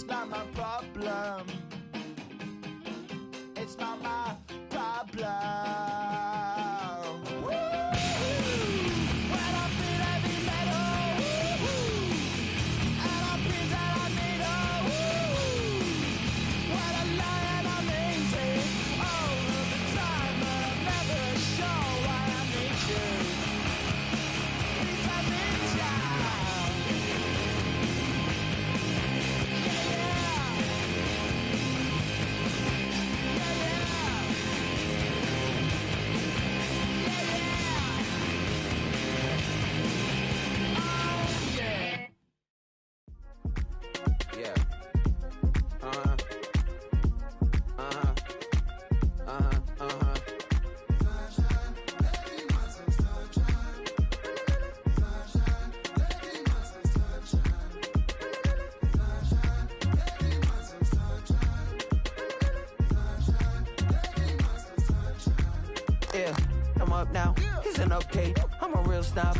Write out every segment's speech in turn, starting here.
not my problem. It's not my problem.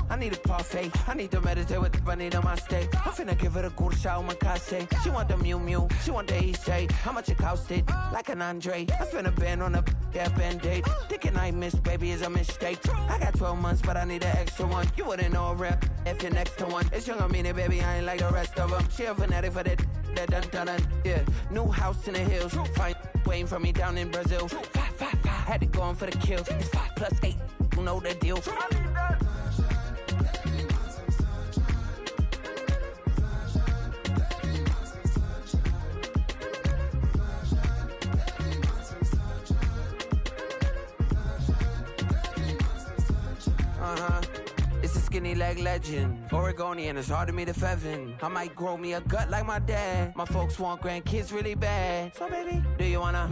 I need a parfait. I need to meditate with the bunny on my state. I'm finna give it a good shot on my case. She want the Mew Mew, she want the EJ. How much it costed? Like an Andre. I spent a band on a that band-aid. Thinking I miss, baby, is a mistake. I got 12 months, but I need an extra one. You wouldn't know a rep if you're next to one. It's young, I mean it, baby, I ain't like the rest of them. She a fanatic for that dun. Yeah, new house in the hills. Fine, waiting for me down in Brazil. 5, had to go on for the kill. It's 5 plus 8, you know the deal. Skinny leg legend, Oregonian, it's hard to meet a Fevin. I might grow me a gut like my dad. My folks want grandkids really bad. So baby, do you wanna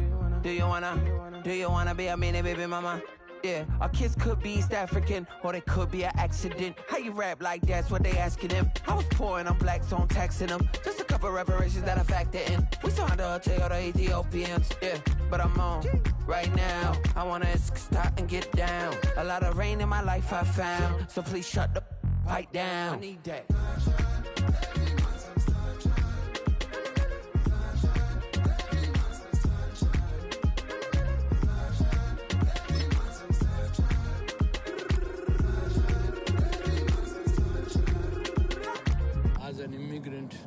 be a mini baby mama? Yeah, our kids could be East African, or they could be an accident. How you rap like that's what they asking him. I was poor and I'm black, so I'm taxing them. Just a couple reparations that I factor in. We saw the hotel, the Ethiopians, yeah. But I'm on right now. I wanna stop and get down. A lot of rain in my life I found, so please shut the pipe down. I need that. As an immigrant,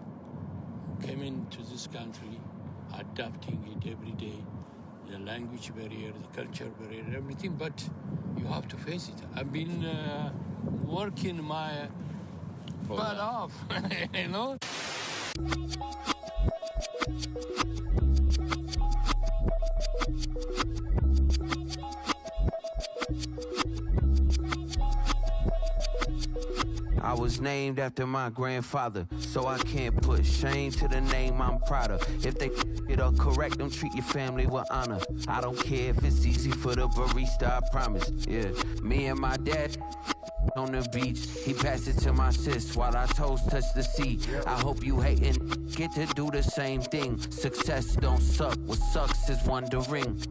came into this country, adapting it every day. The language barrier, the culture barrier, everything, but you have to face it. I've been working my butt off, you know? I was named after my grandfather, so I can't put shame to the name I'm proud of. If they it up correct, don't treat your family with honor. I don't care if it's easy for the barista, I promise. Yeah, me and my dad on the beach, he passed it to my sis while our toes touch the sea. I hope you hatin', get to do the same thing. Success don't suck, what sucks is wondering.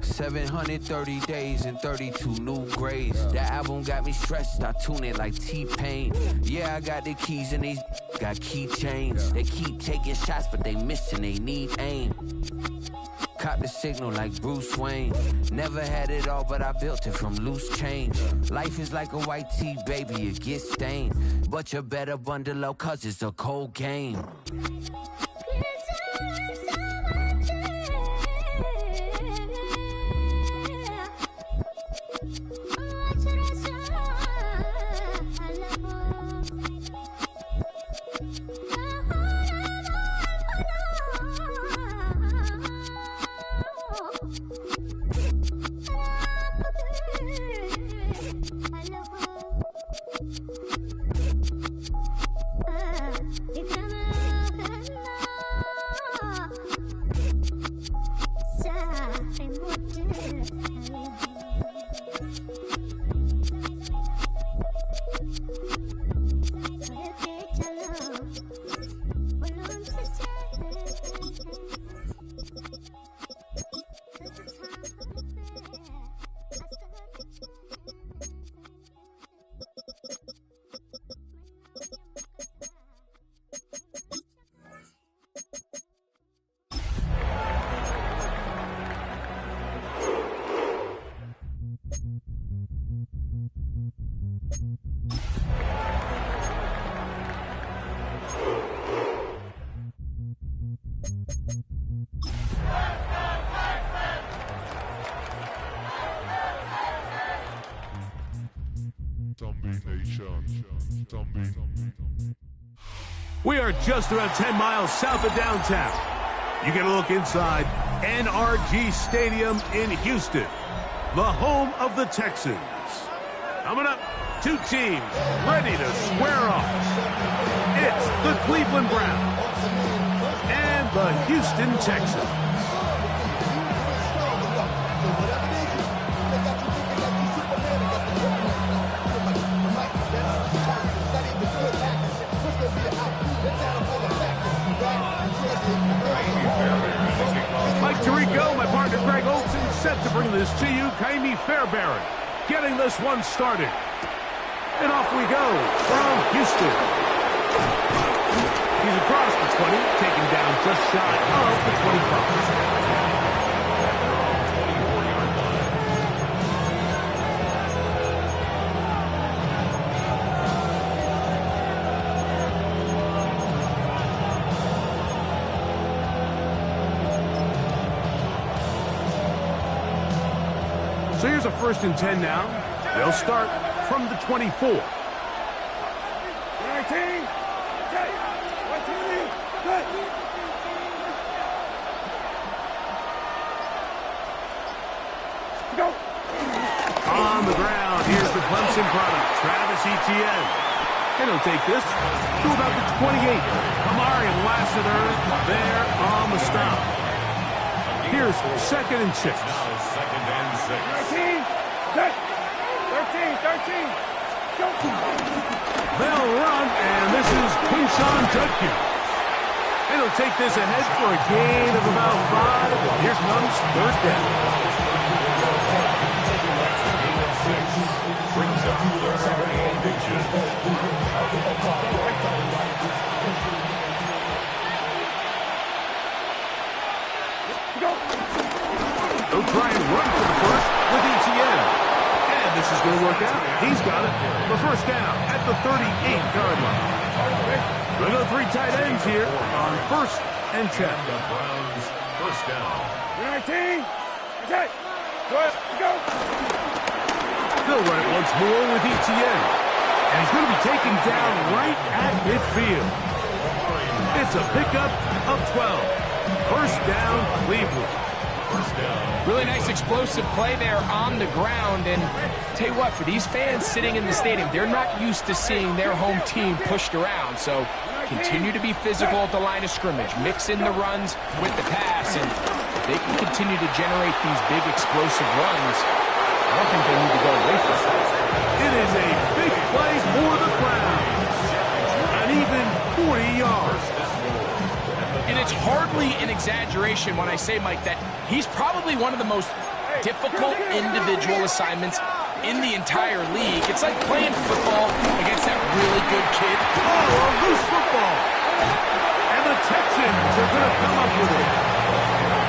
730 days and 32 new grades. That album got me stressed, I tune it like T-Pain. Yeah, I got the keys and these got keychains. They keep taking shots, but they missing, they need aim. Caught the signal like Bruce Wayne. Never had it all, but I built it from loose change. Life is like a white tee, baby, it gets stained. But you better bundle up, cause it's a cold game. We are just about 10 miles south of downtown. You get a look inside NRG Stadium in Houston, the home of the Texans. Coming up, two teams ready to square off. It's the Cleveland Browns and the Houston Texans. Mike Tirico, my partner Greg Olson, set to bring this to you. Kaimi Fairbairn getting this one started. And off we go from Houston. He's across the 20, taken down just shy of the 25. So here's a 1st and 10 now. They'll start from the 24. 19. Go. On the ground, here's the Clemson product, Travis Etienne. And he'll take this to about the 28. Kamari Lassiter there on the stop. Here's 2nd and 6. 13, 13. Go. They'll run, and this is Quinshon Judkins. And he'll take this ahead for a gain of about 5. Here comes 3rd down. Brings up 3rd and inches. They'll try and run for the 1st with Etienne. And this is going to work out. He's got it. The 1st down at the 38-yard line. We'll go 3 tight ends here on 1st and 10. The Browns, 1st down. 19. Go. They'll run it once more with Etienne. And he's going to be taken down right at midfield. It's a pickup of 12. 1st down, Cleveland. Really nice explosive play there on the ground. And tell you what, for these fans sitting in the stadium, they're not used to seeing their home team pushed around. So continue to be physical at the line of scrimmage. Mix in the runs with the pass. And if they can continue to generate these big explosive runs, I don't think they need to go away from it. It is a big play for the Browns. An even 40 yards. And it's hardly an exaggeration when I say, Mike, that he's probably one of the most difficult individual assignments in the entire league. It's like playing football against that really good kid. Oh, a loose football. And the Texans are going to come up with it.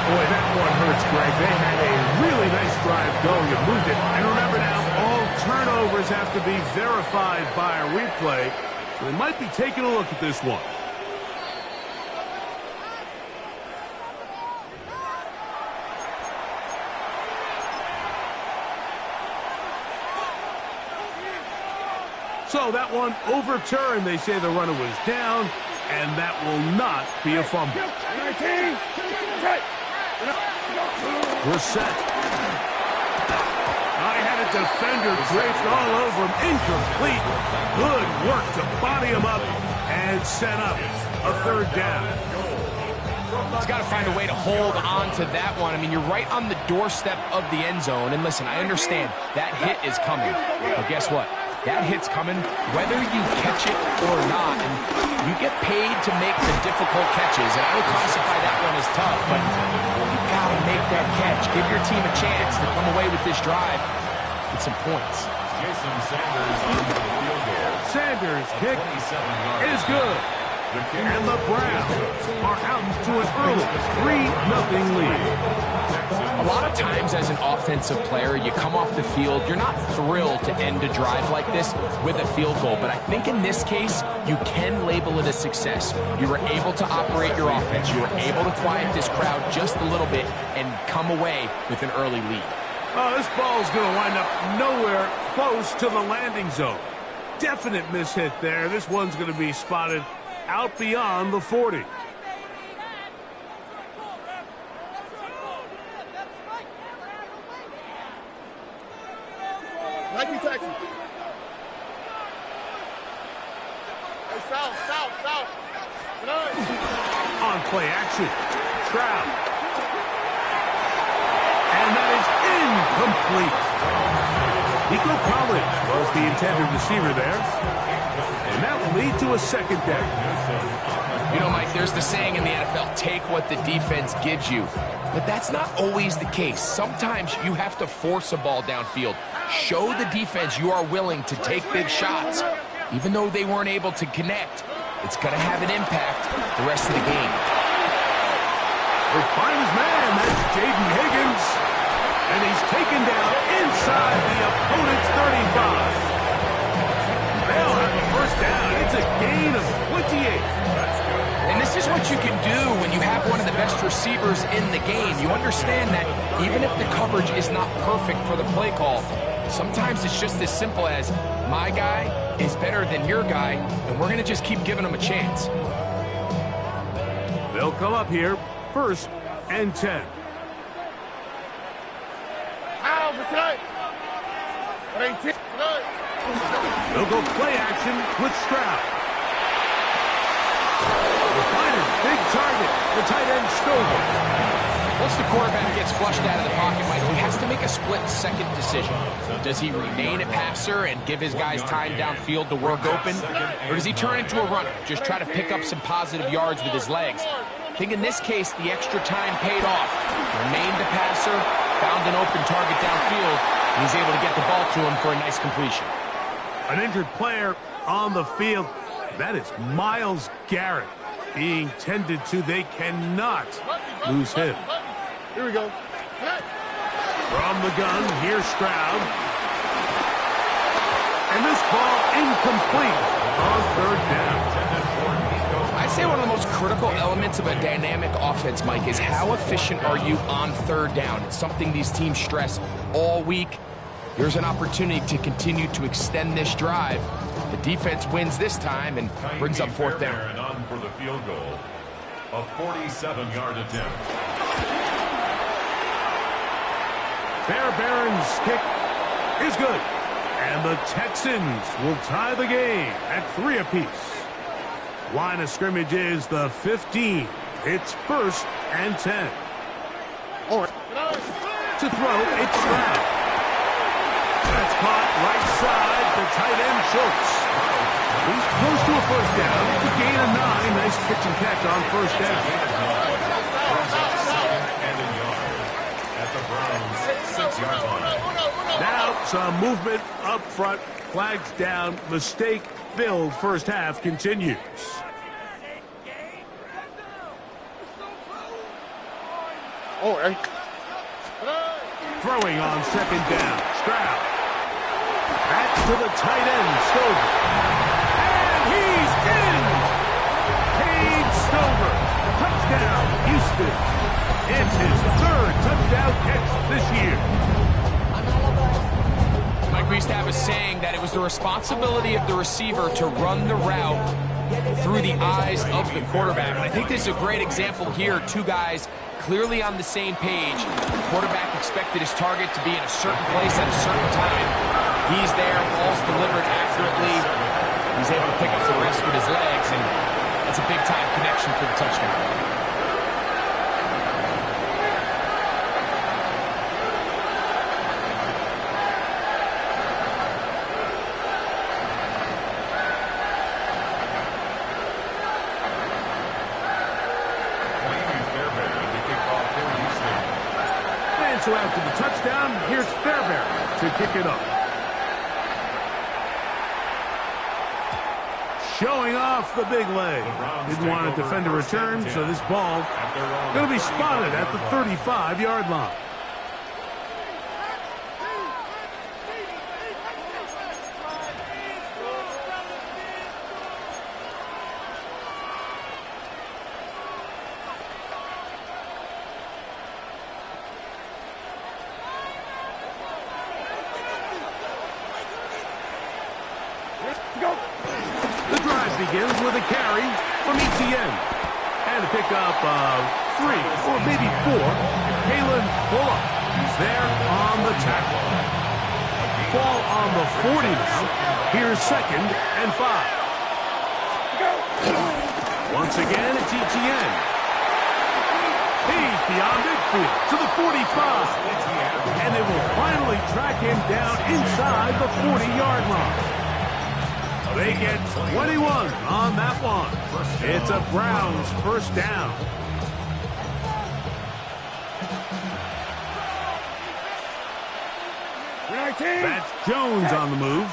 Boy, that one hurts, Greg. They had a really nice drive going and moved it. And remember now, all turnovers have to be verified by a replay. So they might be taking a look at this one. So that one overturned. They say the runner was down, and that will not be a fumble. We're set. I had a defender draped all over him. Incomplete. Good work to body him up and set up a 3rd down. He's got to find a way to hold on to that one. I mean, you're right on the doorstep of the end zone. And listen, I understand that hit is coming. But guess what? That hit's coming whether you catch it or not. And you get paid to make the difficult catches. And I would classify that one as tough. But you got to make that catch. Give your team a chance to come away with this drive with some points. Jason Sanders on the field goal. Sanders' kick is good. And the Browns are out to an early 3-0 lead. A lot of times as an offensive player, you come off the field, you're not thrilled to end a drive like this with a field goal. But I think in this case, you can label it a success. You were able to operate your offense. You were able to quiet this crowd just a little bit and come away with an early lead. Oh, this ball is going to wind up nowhere close to the landing zone. Definite mishit there. This one's going to be spotted out beyond the 40. Taxi. Hey, south. On play action. Stroud. And that is incomplete. Nico Collins was the intended receiver there. And that will lead to a second down. You know, Mike, there's the saying in the NFL, take what the defense gives you. But that's not always the case. Sometimes you have to force a ball downfield. Show the defense you are willing to take big shots. Even though they weren't able to connect, it's going to have an impact the rest of the game. They find his man. That's Jaden Higgins. And he's taken down inside the opponent's 35. They'll have a first down. It's a gain of 28. And this is what you can do when you have one of the best receivers in the game. You understand that even if the coverage is not perfect for the play call, sometimes it's just as simple as my guy is better than your guy, and we're going to just keep giving him a chance. They'll come up here, 1st and 10. They'll go play action with Stroud. The find big target, the tight end Stover. Once the quarterback gets flushed out of the pocket, Mike, he has to make a split-second decision. Does he remain a passer and give his guys time downfield to work open? Or does he turn into a runner, just try to pick up some positive yards with his legs? I think in this case, the extra time paid off. Remained a passer, found an open target downfield, and he's able to get the ball to him for a nice completion. An injured player on the field. That is Myles Garrett being tended to. They cannot lose him. Here we go. From the gun, here's Stroud. And this ball incomplete on 3rd down. I'd say one of the most critical elements of a dynamic offense, Mike, is how efficient are you on 3rd down. It's something these teams stress all week. Here's an opportunity to continue to extend this drive. The defense wins this time and brings up 4th down. And on for the field goal, a 47-yard attempt. Fairbairn's kick is good. And the Texans will tie the game at 3 apiece. Line of scrimmage is the 15. It's 1st and 10. To throw, it's Stroud. That's caught right side. The tight end Schultz. He's close to a 1st down. It's a gain of 9. Nice pitch and catch on 1st down. At the Browns' 6-yard line. Now some movement up front. Flags down. Mistake filled. First half continues. Throwing on 2nd down. Stroud. Back to the tight end, Stover. And he's in! Cade Stover. Touchdown, Houston. It's his 3rd touchdown catch this year. Mike, we used to have a saying that it was the responsibility of the receiver to run the route through the eyes of the quarterback. And I think this is a great example here. 2 guys clearly on the same page. The quarterback expected his target to be in a certain place at a certain time. He's there, ball's delivered accurately. He's able to pick up the rest with his legs, and that's a big-time connection for the touchdown. So after the touchdown, here's Fairbairn to kick it up. showing off the big leg. Didn't want to defend a return, so this ball going to be spotted at the 35-yard line. The drive begins with a carry from ETN. And a pickup of 3 or maybe 4. Kalen Bullock is there on the tackle. Ball on the 40 now. Here's 2nd and 5. Once again, it's ETN. He's beyond midfield to the 45. And they will finally track him down inside the 40-yard line. They get 21 on that one. It's a Browns first down. That's Jones on the move.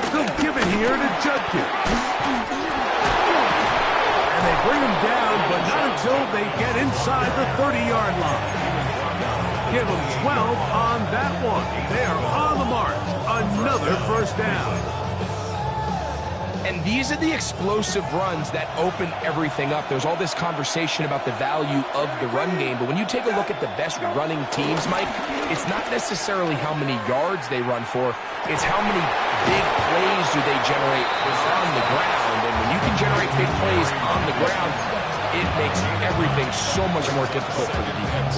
They'll give it here to Judkins. And they bring him down, but not until they get inside the 30-yard line. Give them 12 on that one. They are on the march. Another first down. And these are the explosive runs that open everything up. There's all this conversation about the value of the run game, but when you take a look at the best running teams, Mike, it's not necessarily how many yards they run for, it's how many big plays do they generate on the ground. And when you can generate big plays on the ground, it makes everything so much more difficult for the defense.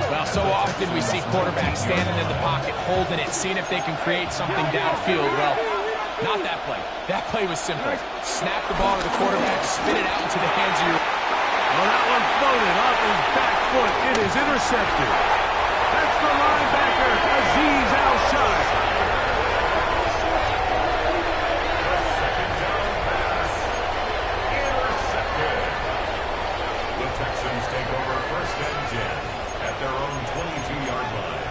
Well, so often we see quarterbacks standing in the pocket, holding it, seeing if they can create something downfield. Well, not that play. That play was simple. Snap the ball to the quarterback, spin it out into the hands of your... Well, that one floated off his back foot. It is intercepted. That's the linebacker, Azeez Al-Shai. Second down pass. Intercepted. The Texans take over 1st and 10 at their own 22-yard line.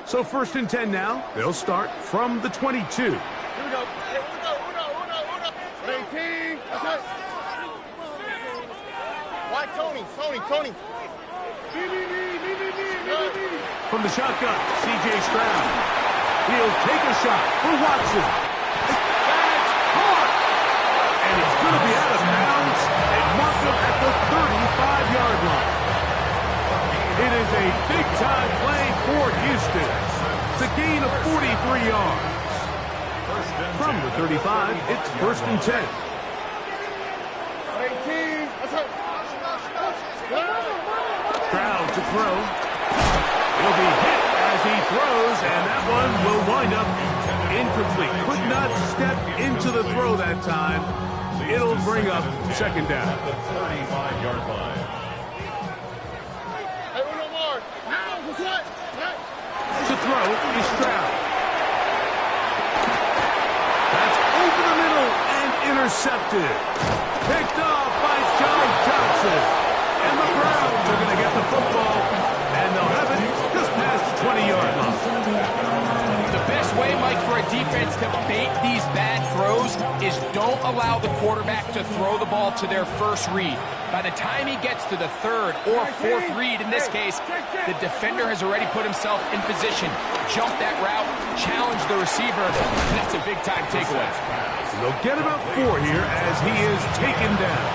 So 1st and 10 now. They'll start from the 22. Here we go. Uno. 18. That's it. Why Tony? From the shotgun, C.J. Stroud. He'll take a shot for Watson. That's caught! And he's going to be out of bounds and mark him at the 35-yard line. It is a big-time play for Houston. It's a gain of 43 yards. From the 35, it's 1st and 10. 18. That's it. Stroud to throw. He'll be hit as he throws, and that one will wind up incomplete. Could not step into the throw that time. It'll bring up 2nd down. At the 35-yard line. Hey, Uno more. Now, what's that? To throw is Stroud. That's over the middle and intercepted. Picked off by John Johnson. And the Browns are going to get the football, and they'll have it just past the 20-yard line. The best way, Mike, for a defense to bait these bad throws is don't allow the quarterback to throw the ball to their first read. By the time he gets to the 3rd or 4th read, in this case, the defender has already put himself in position, jump that route, challenge the receiver. That's a big-time takeaway. They'll get about 4 here as he is taken down.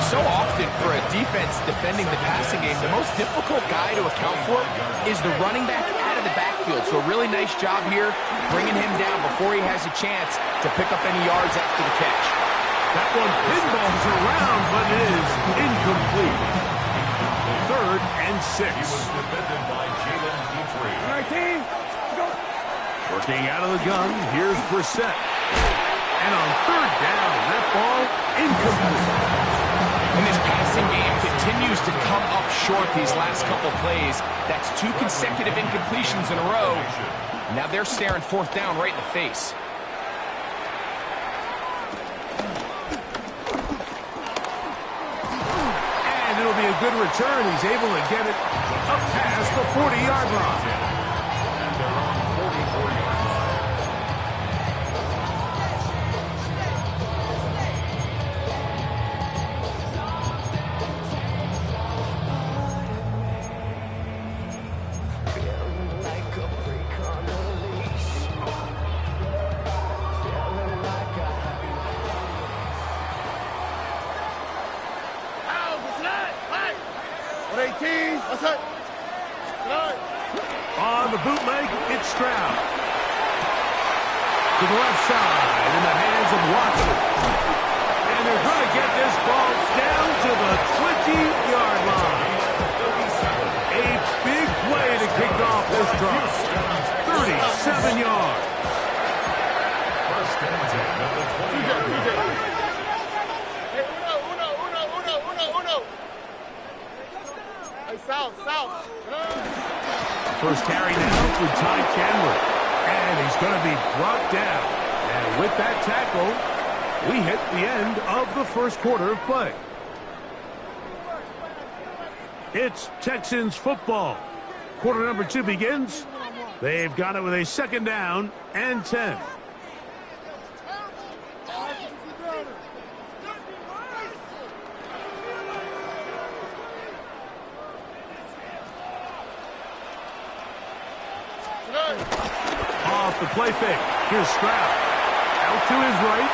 So often for a defense defending the passing game, the most difficult guy to account for is the running back out of the backfield. So a really nice job here bringing him down before he has a chance to pick up any yards after the catch. That one pinballs around, but it is incomplete. 3rd and 6. He was defended by Jalen Petrie. 19. Working out of the gun, here's Brissett. And on 3rd down, that ball incomplete. And this passing game continues to come up short these last couple plays. That's 2 consecutive incompletions in a row. Now they're staring fourth down right in the face. And it'll be a good return. He's able to get it up past the 40-yard line. And they're on 44-yard line. On the bootleg, it's Stroud. To the left side, in the hands of Watson. And they're going to get this ball down to the 20-yard line. A big play to kick off this drive. 37 yards. First and 10 at the 20-yard line. South. First carry now for Ty Chandler. And he's going to be brought down. And with that tackle, we hit the end of the first quarter of play. It's Texans football. Quarter number 2 begins. They've got it with a second down and 10. Off the play fake. Here's Stroud. Out to his right.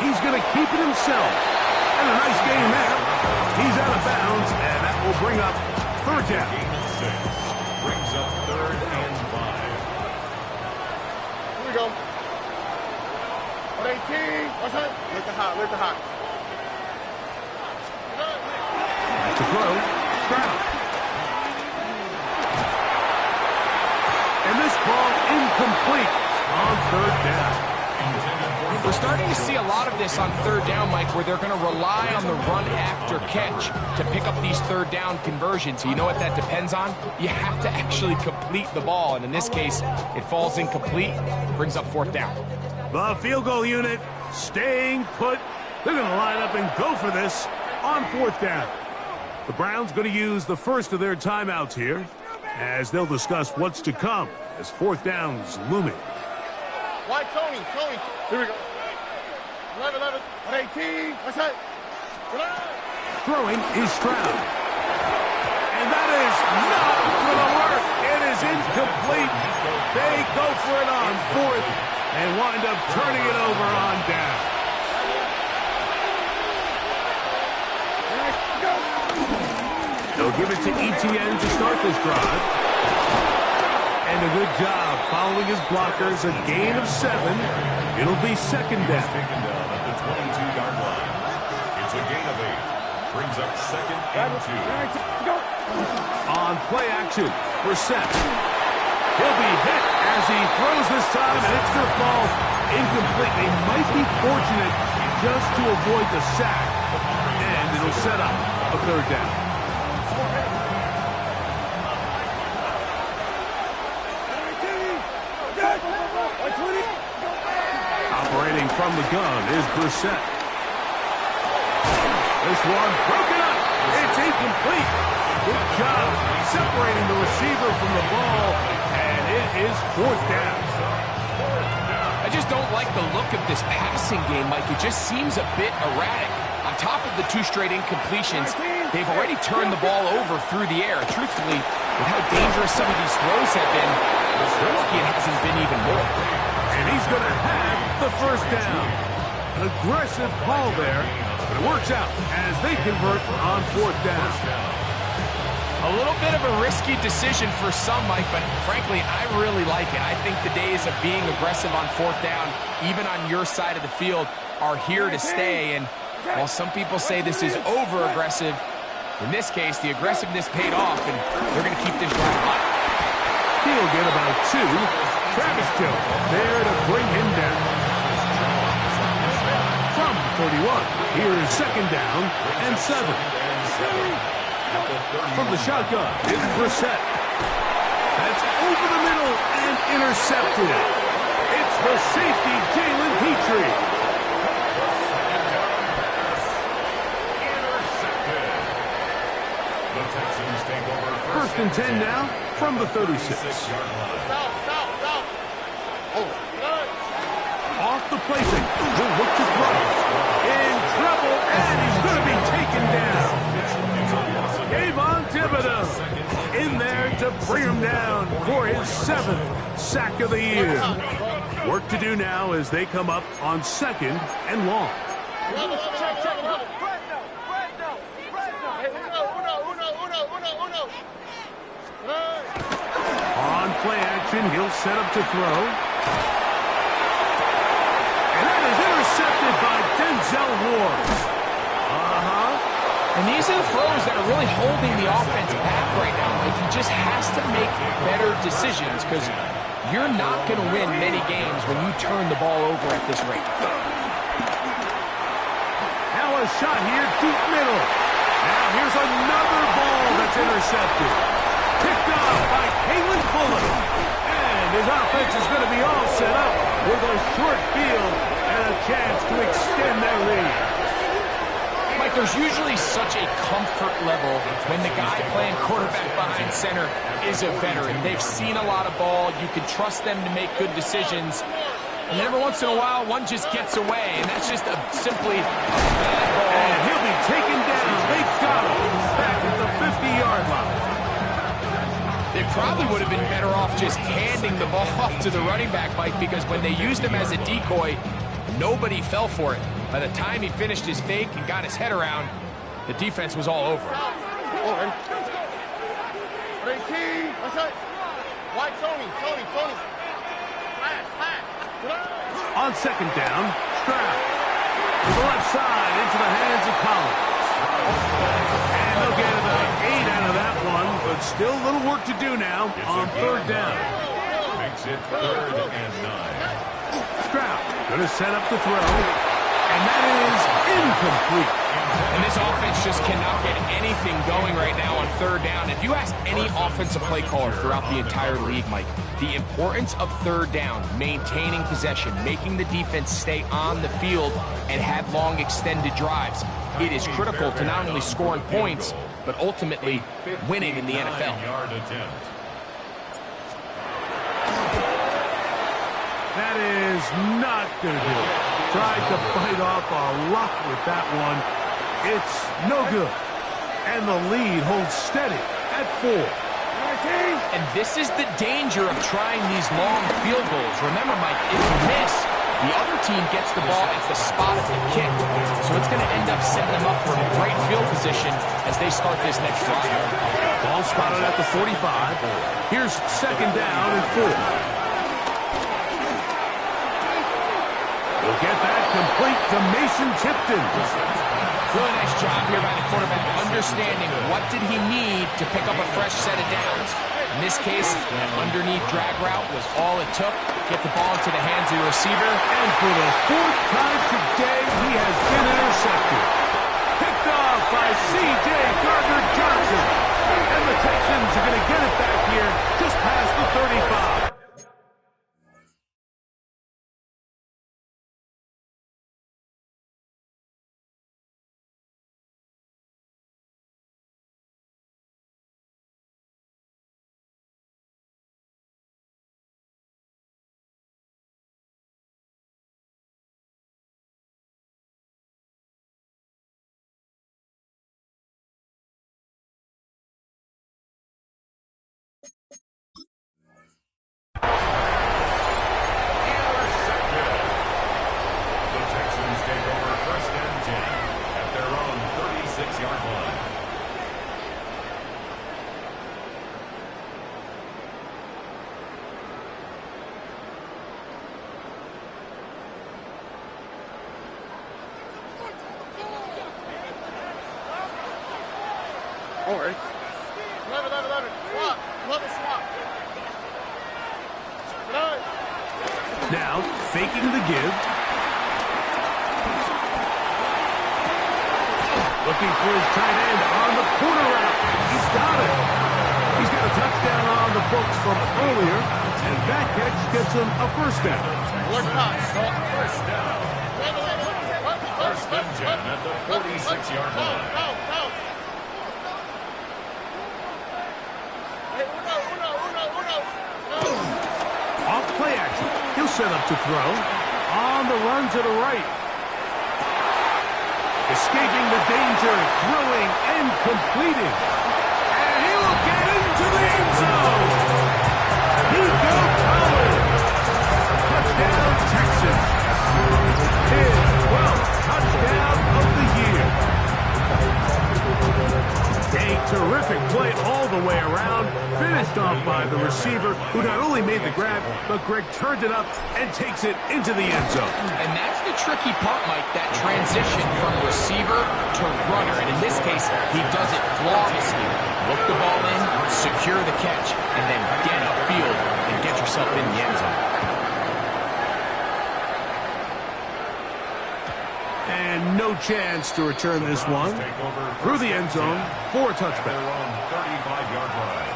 He's going to keep it himself. And a nice game there. He's out of bounds, and that will bring up third down. Brings up 3rd and 5. Here we go. 118. What's that? Lift the hot. To throw. Stroud. And this ball incomplete on third down. We're starting to see a lot of this on third down, Mike, where they're going to rely on the run after catch to pick up these third down conversions. So you know what that depends on? You have to actually complete the ball. And in this case, it falls incomplete, brings up fourth down. The field goal unit staying put. They're going to line up and go for this on fourth down. The Browns going to use the first of their timeouts here, as they'll discuss what's to come as fourth down's looming. Why, Tony? Here we go. 11, 118. What's that? Throwing is Stroud. And that is not going to work. It is incomplete. They go for it on fourth and wind up turning it over on down. They'll give it to ETN to start this drive. And a good job following his blockers. A gain of 7. It'll be second down. Taken down at the 22-yard line. It's a gain of 8. Brings up 2nd and 2. On play action, Brissett. He'll be hit as he throws this time, and it's going to fall incomplete. They might be fortunate just to avoid the sack. And it'll set up a third down. Operating from the gun is Brissett. This one broken up. It's incomplete. Good job separating the receiver from the ball, and it is fourth down. I just don't like the look of this passing game, Mike. It just seems a bit erratic. On top of the 2 straight incompletions, they've already turned the ball over through the air. Truthfully, with how dangerous some of these throws have been, they're lucky it hasn't been even more. And he's going to have the first down. An aggressive call there, but it works out as they convert on fourth down. A little bit of a risky decision for some, Mike, but frankly, I really like it. I think the days of being aggressive on fourth down, even on your side of the field, are here to stay. And while some people say this is over-aggressive, in this case, the aggressiveness paid off, and they're going to keep this drive alive. He'll get about 2. Travis Jones there to bring him down. From 31, here's second down and 7. From the shotgun, it's Brissett. That's over the middle and intercepted. It's the safety, Jalen Petrie. Intercepted. The Texans take over First and 10 now from the 36. 36-yard line. Off the placing. Will look to throw. In trouble, and he's going to be taken down. Kayvon Thibodeau in there to bring him down for his 7th sack of the year. Work to do now as they come up on 2nd and long. On play action, he'll set up to throw. And that is intercepted by Denzel Ward. And these are the throws that are really holding the offense back right now. Like, he just has to make better decisions because you're not going to win many games when you turn the ball over at this rate. Now a shot here, deep middle. Now here's another ball that's intercepted. Picked off by Kalen Bullock. And his offense is going to be all set up with a short field and a chance to extend their lead. Mike, there's usually such a comfort level when the guy playing quarterback behind center is a veteran. They've seen a lot of ball. You can trust them to make good decisions. And every once in a while, one just gets away, and that's just simply a bad ball. And he'll be taken down. They've got him back at the 50-yard line. They probably would have been better off just handing the ball off to the running back, Mike, because when they used him as a decoy, nobody fell for it. By the time he finished his fake and got his head around, the defense was all over him. On 2nd down, Stroud to the left side into the hands of Collins. And they'll get about 8 out of that one, but still a little work to do now on 3rd down. Makes it 3rd and 9. Stroud going to set up the throw. And that is incomplete. And this offense just cannot get anything going right now on 3rd down. If you ask any offensive play caller throughout the entire league, Mike, the importance of 3rd down, maintaining possession, making the defense stay on the field, and have long extended drives, it is critical to not only scoring points, but ultimately winning in the NFL. That is not going to do it. Tried to bite off a lot with that one. It's no good. And the lead holds steady at 4. And this is the danger of trying these long field goals. Remember, Mike, if you miss, the other team gets the ball at the spot of the kick. So it's going to end up setting them up for a great field position as they start this next drive. Ball spotted at the 45. Here's 2nd down and 4. We'll get that complete to Mason Tipton. Really nice job here by the quarterback, understanding what did he need to pick up a fresh set of downs. In this case, that underneath drag route was all it took. Get the ball into the hands of the receiver. And for the 4th time today, he has been intercepted. Picked off by C.J. Gardner-Johnson. And the Texans are going to get it back here just past the 35. Alright. 11. Swap. Level swap. Now, faking the give. Looking for his tight end on the corner route. He's got it. He's got a touchdown on the books from earlier, and that catch gets him a first down. First down. First and 10 at the 46-yard line. Off play action. He'll set up to throw. On the run to the right. Escaping the danger, throwing and completing. And he will get into the end zone. Nico Collins. Touchdown, Texans. His 12th touchdown of the year. A terrific play all the way around. Finished off by the receiver, who not only made the grab, but Greg turned it up and takes it into the end zone. And that's the tricky part, Mike, that transition from receiver to runner. And in this case, he does it flawlessly. Look the ball in, secure the catch, and then get upfield and get yourself in the end zone. And no chance to return this one. Through the end zone for a touchback. 35-yard line.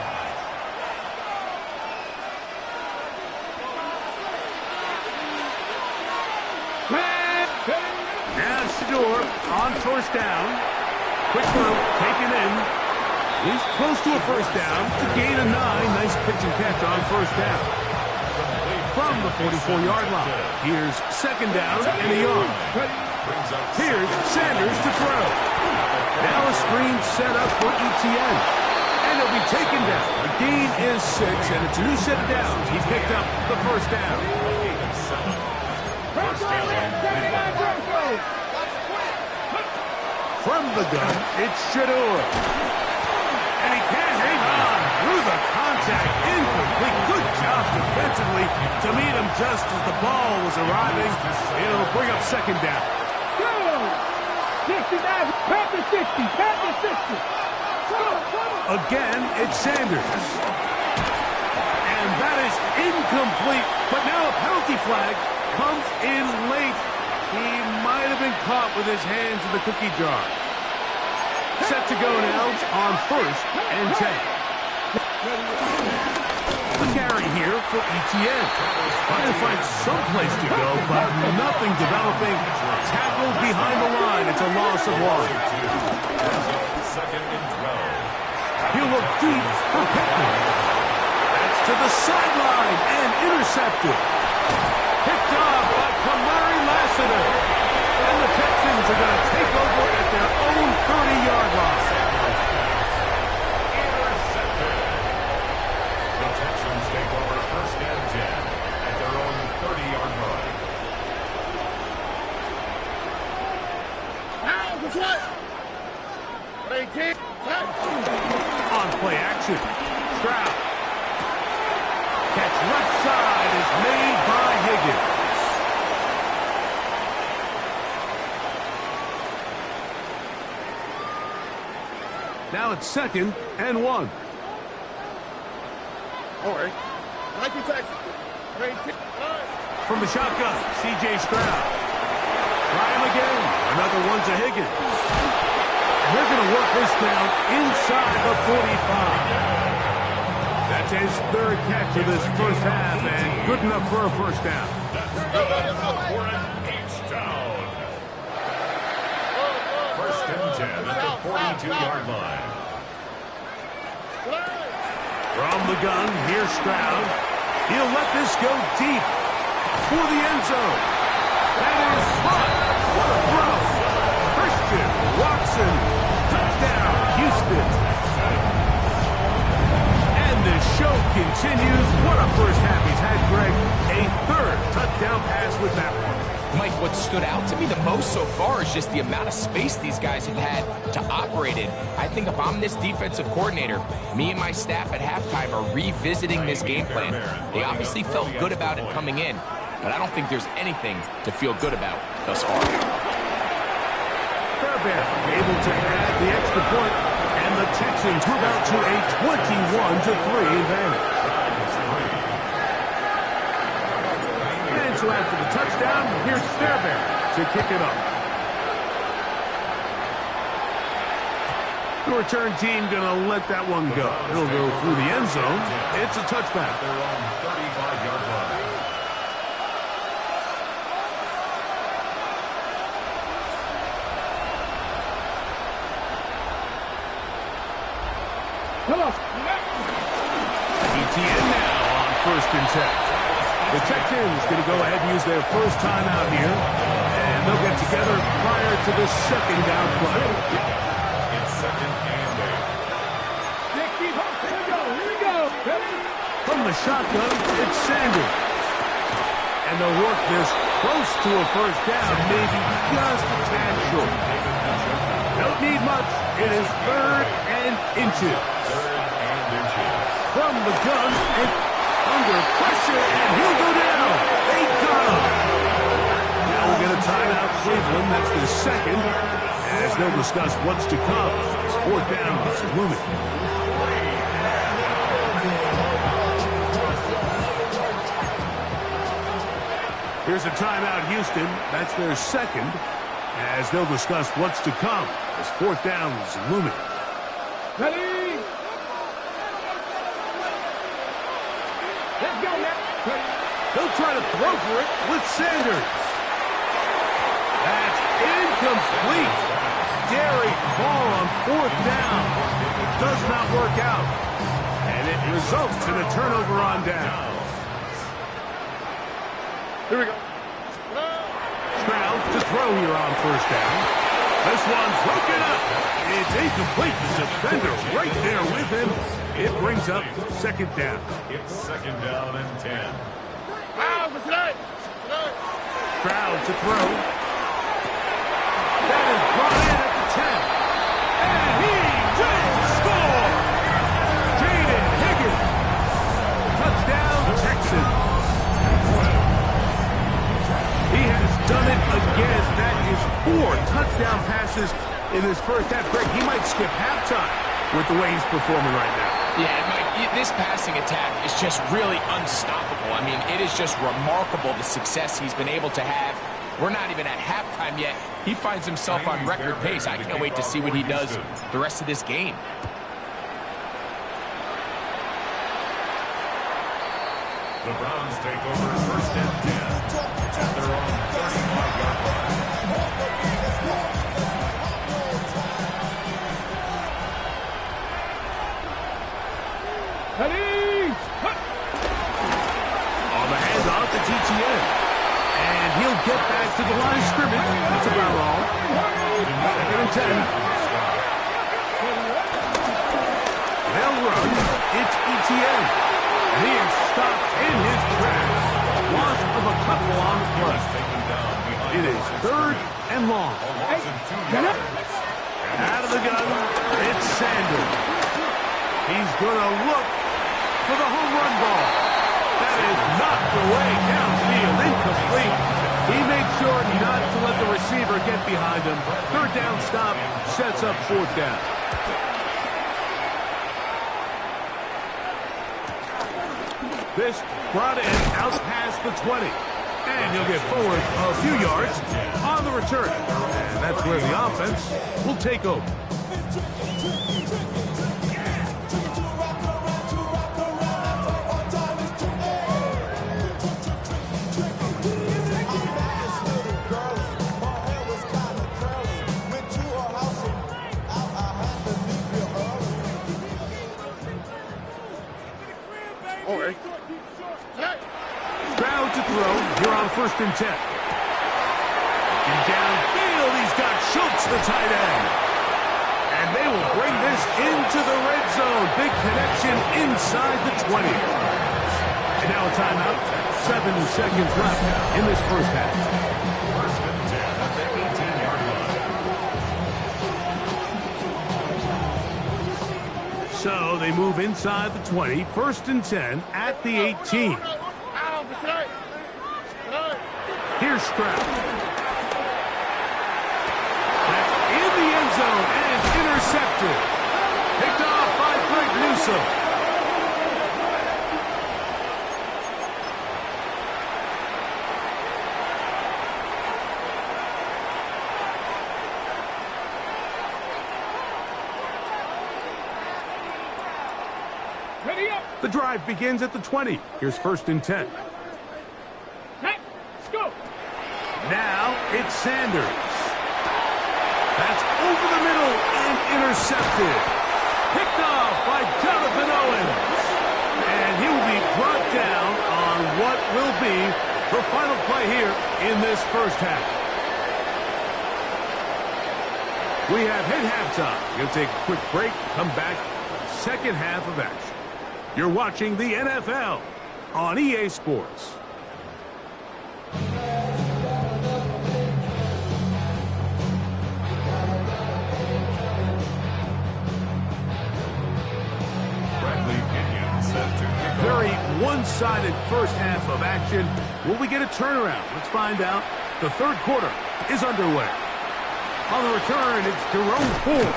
Now Shador on first down. Quick throw, taken in. He's close to a first down. To gain a 9. Nice pitch and catch on first down. From the 44-yard line. Here's second down and a yard. Here's Sanders to throw. Now a screen set up for Etienne. And he'll be taken down. The gain is 6, and it's a new set of downs. He picked up the first down. From the gun, it's Shador. And he can't hang on through the contact. Incomplete. Good job defensively to meet him just as the ball was arriving. It'll bring up second down. 60, Panther 60, Panther 60. Again, it's Sanders. And that is incomplete. But now a penalty flag comes in late. He might have been caught with his hands in the cookie jar. Set to go now on first and 10. The carry here for Etienne. Trying to find some place to go, but nothing developing. Tackled behind the line. It's a loss of 1. Second and 12. He'll look deep for Pittman. That's to the sideline and intercepted. Picked off by Kamari Lassiter. And the Texans are going to take over at their own 30-yard line. Intercepted. The Texans take over first and 10 at their own 30-yard line. On play action. Stroud. Catch left side is made by Higgins. Now it's second and 1. All right. From the shotgun, C.J. Stroud. Try him again. Another one to Higgins. They're going to work this down inside the 45. That's his third catch of this first half, and good enough for a first down. That's good enough for an H-down. First and 10 at the 42-yard line. From the gun, here's Stroud. He'll let this go deep for the end zone. That is hot. What a throw. Christian Watson. Touchdown, Houston. And the show continues. What a first half he's had, Greg. A third touchdown pass with that one. Mike, what stood out to me the most so far is just the amount of space these guys have had to operate in. I think if I'm this defensive coordinator, me and my staff at halftime are revisiting this game plan. They obviously felt good about it coming in, but I don't think there's anything to feel good about thus far. Fairbairn able to add the extra point, and the Texans move out to a 21-3 advantage. And so after the touchdown, here's Fairbairn to kick it up. The return team going to let that one go. It'll go through the end zone. It's a touchback. They're on 35-yard line. ETN now on 1st and 10. The Texans going to go ahead and use their first time out here, and they'll get together prior to the second down play. It's 2nd and 8. Here we go. From the shotgun, it's Sanders. And they'll work this close to a first down, maybe just a tad short. Don't need much. It is 3rd and inches. 3rd and inches. From the gun, it's under pressure, and he'll go down. They got him. Now we'll get a timeout, Cleveland. That's their second, as they'll discuss what's to come. It's 4th down. It's looming. Here's a timeout, Houston. That's their second, as they'll discuss what's to come. As 4th down is looming. Ready? Let's go, man. He'll try to throw for it with Sanders. That's incomplete. Scary ball on 4th down. Does not work out. And it results in a turnover on down. Here we go. Stroud to throw here on 1st down. This one's broken up. It's incomplete. The defender right there with him. It brings up 2nd down. It's 2nd down and 10. Stroud to throw. That is brought in at the 10. And he will score! Jaden Higgins. Touchdown, Texans. He has done it again. That is 4 touchdown passes in his first half. Greg, he might skip halftime with the way he's performing right now. Yeah, Mike, this passing attack is just really unstoppable. I mean, it is just remarkable the success he's been able to have. We're not even at halftime yet. He finds himself on record pace. I can't wait to see what he does the rest of this game. The Browns take over 1st and 10. At their own 35-yard line. Ready? On the handoff to TTN. And he'll get back to the line of scrimmage. That's about all. 2nd and 10. They'll run. It's ETN. And he is stopped in his tracks. Loss of a couple on the play. It is 3rd and long. Out of the gun, it's Sanders. He's going to look for the home run ball. That is knocked away downfield, incomplete. He made sure not to let the receiver get behind him. 3rd down stop sets up 4th down. This brought in out past the 20. And he'll get forward a few yards on the return. And that's where the offense will take over. Stroud to throw. Here on 1st and 10. Looking downfield, he's got Schultz, the tight end. And they will bring this into the red zone. Big connection inside the 20. And now a timeout. 7 seconds left in this first half. 1st and 10 at the 18-yard line. So they move inside the 20. 1st and 10 at the 18. Here's Stroud. That's in the end zone, and it's intercepted. Picked off by Greg Newsome. The drive begins at the 20. Here's 1st and 10. Let's go. Now it's Sanders. That's over the middle and intercepted. Picked off by Jonathan Owens. And he will be brought down on what will be the final play here in this first half. We have hit halftime. We'll take a quick break, come back, second half of action. You're watching the NFL on EA Sports. Very one-sided first half of action. Will we get a turnaround? Let's find out. The third quarter is underway. On the return, it's Jerome Ford.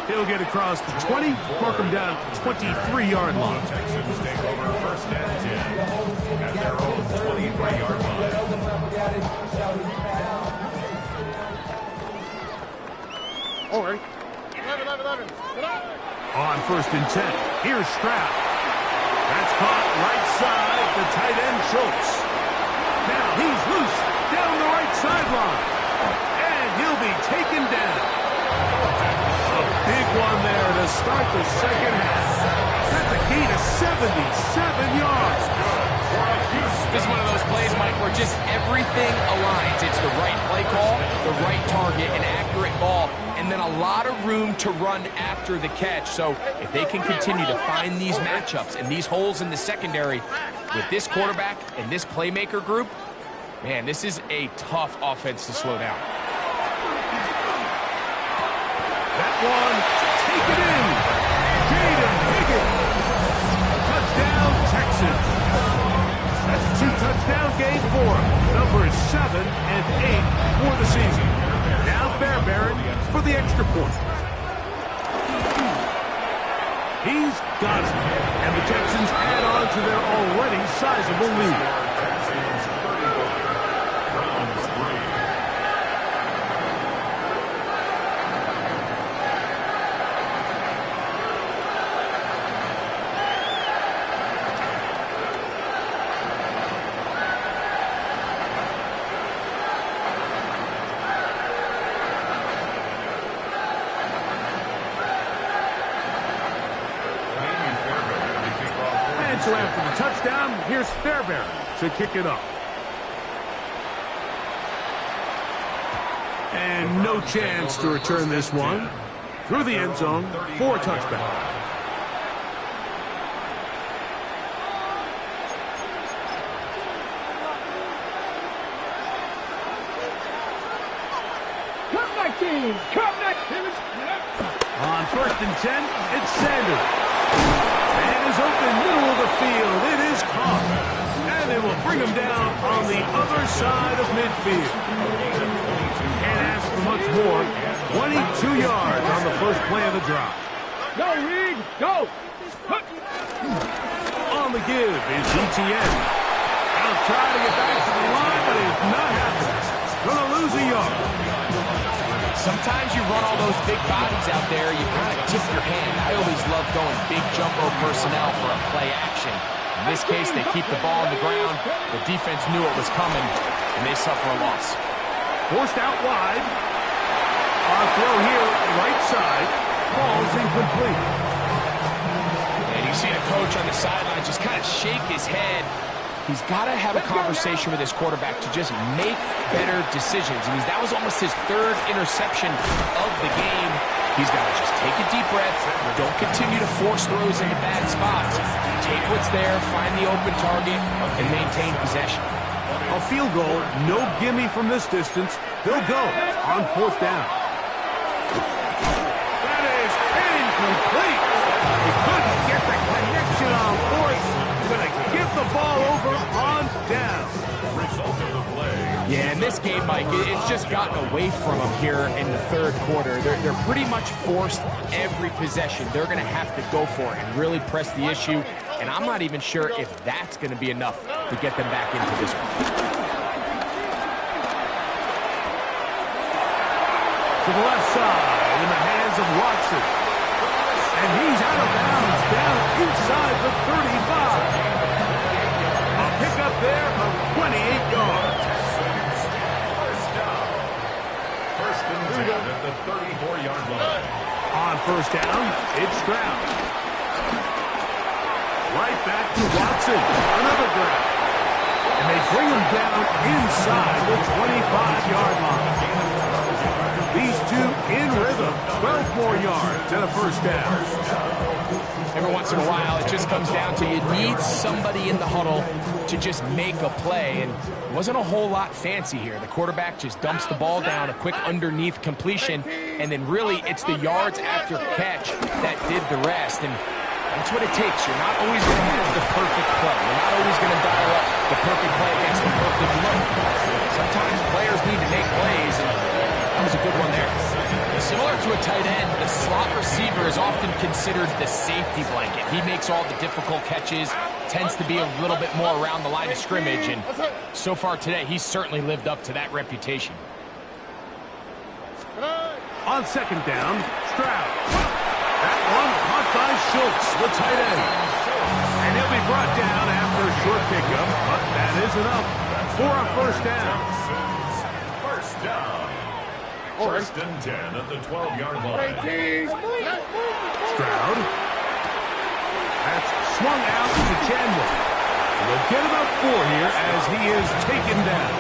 He'll get across the 20, mark him down at the 23-yard line. Texans take over 1st and 10 at their own 23-yard line. All right. 11. On 1st and 10, here's Stroud. That's caught right side, the tight end Schultz. Now he's loose down the right sideline. And he'll be taken down. A big one there to start the second half. That's a gain of 77 yards. This is one of those plays, Mike, where just everything aligns. It's the right play call, the right target, an accurate ball, and then a lot of room to run after the catch. So if they can continue to find these matchups and these holes in the secondary with this quarterback and this playmaker group, man, this is a tough offense to slow down. That one, take it in. Jaden Higgins. Touchdown, Texans. That's a 2-touchdown game for him. Numbers 7 and 8 for the season. Now Fairbairn for the extra point. He's got it. And the Texans add on to their already sizable lead. So after the touchdown, here's Fairbairn to kick it off. And no chance to return this one. Through the end zone for a touchback. Come back, team. Come back. On 1st and 10, it's Sanders. And is open middle of the field. It is caught. And they will bring him down on the other side of midfield. Can't ask for much more. 22 yards on the first play of the drive. Go, Reed. Go. On the give is ETN. I'll try to get back to the line, but it's not happening. Gonna lose a yard. Sometimes you run all those big bodies out there, you kind of tip your hand. I always love going big jumbo personnel for a play action. In this case, they keep the ball on the ground. The defense knew it was coming, and they suffer a loss. Forced out wide. On throw here, right side. Falls incomplete. And you see a coach on the sideline just kind of shake his head. He's got to have a conversation with his quarterback to just make better decisions. I mean, that was almost his 3rd interception of the game. He's got to just take a deep breath. Don't continue to force throws into bad spots. Take what's there, find the open target, and maintain possession. A field goal, no gimme from this distance. They'll go on 4th down. That is incomplete. He couldn't get the connection on 4th. Going to give the ball over on down. Result of the play. Yeah, in this game, Mike, it's just gotten away from them here in the 3rd quarter. They're pretty much forced every possession. They're going to have to go for it and really press the issue. And I'm not even sure if that's going to be enough to get them back into this one. To the left side in the hands of Watson. And he's out of bounds down inside the 35. A pickup there of 28 yards. First and 10 at the 34-yard line. On first down, it's Stroud. Right back to Watson. Another grab. And they bring him down inside the 25-yard line. These two in rhythm. 12 more yards and a first down. Every once in a while, it just comes down to you need somebody in the huddle to just make a play. And it wasn't a whole lot fancy here. The quarterback just dumps the ball down, a quick underneath completion, and then really it's the yards after catch that did the rest. And that's what it takes. You're not always going to have the perfect play. You're not always going to dial up the perfect play against the perfect look. Sometimes players need to make plays, and that was a good one there. Similar to a tight end, the slot receiver is often considered the safety blanket. He makes all the difficult catches, tends to be a little bit more around the line of scrimmage, and so far today, he's certainly lived up to that reputation. On second down, Stroud. That one caught by Schultz, the tight end. And he'll be brought down after a short pickup, but that is enough for a first down. First down. First and 10 at the 12-yard line. Stroud. That's swung out to Chandler. They'll get about 4 here as he is taken down.